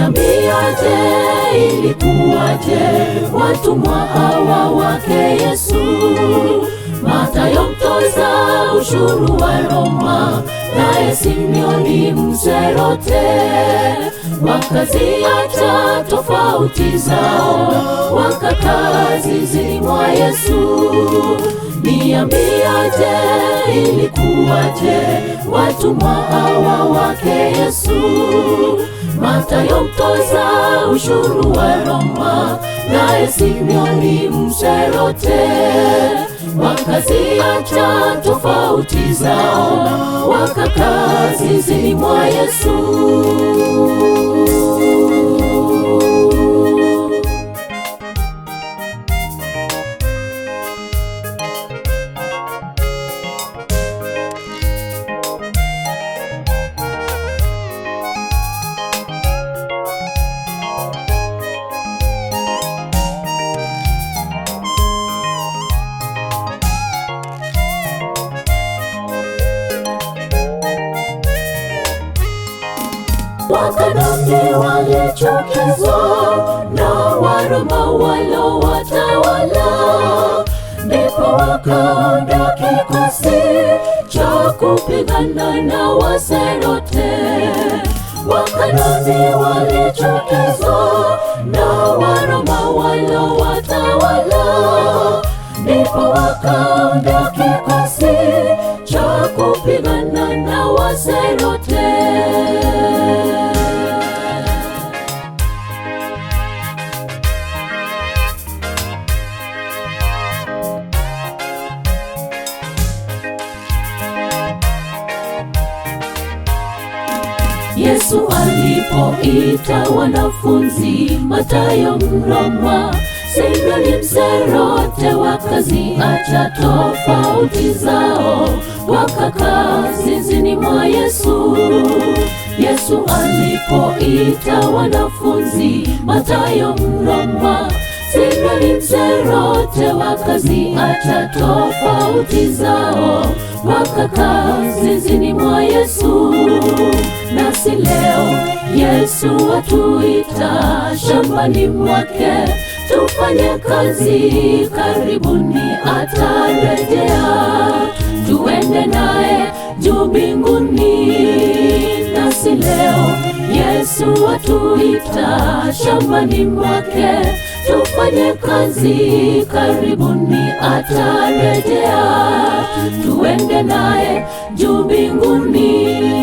Niambiaje, ilikuwaje watumwa hawa wake Yesu? Mathayo mtoza ushuru wa Roma, naye Simeoni Mzerote, wakaziacha tofauti zao, wakakaa zizini mwa Yesu. Niambiaje, ilikuwaje watumwa hawa wake Yesu? Mathayo mtoza ushuru wa Roma, naye Simeoni Mzerote, wakaziacha tofauti zao, wakakaa zizini mwa Yesu. Wakanani walichukizwa na Waroma walowatawala, ndipo wakaunda kikosi cha kupigana na Wazerote. Wakanani walichukizwa na Waroma walowatawala, ndipo wakaunda kikosi cha kupigana na Wazerote. Yesu alipoita wanafunzi, Mathayo Mroma, Simeoni Mzerote, wakaziacha tofauti zao, wakakaa zizini mwa Yesu. Yesu alipoita wanafunzi, Mathayo Mroma, Simeoni Mzerote, wakaziacha tofauti zao, wakakaa zizini mwa Yesu. Nasi leo Yesu atuita shambani mwake, tufanye kazi, karibuni atarejea, tuende naye juu mbinguni. Nasi leo Yesu atuita shambani mwake, tufanye kazi, karibuni atarejea, tuende naye juu mbinguni.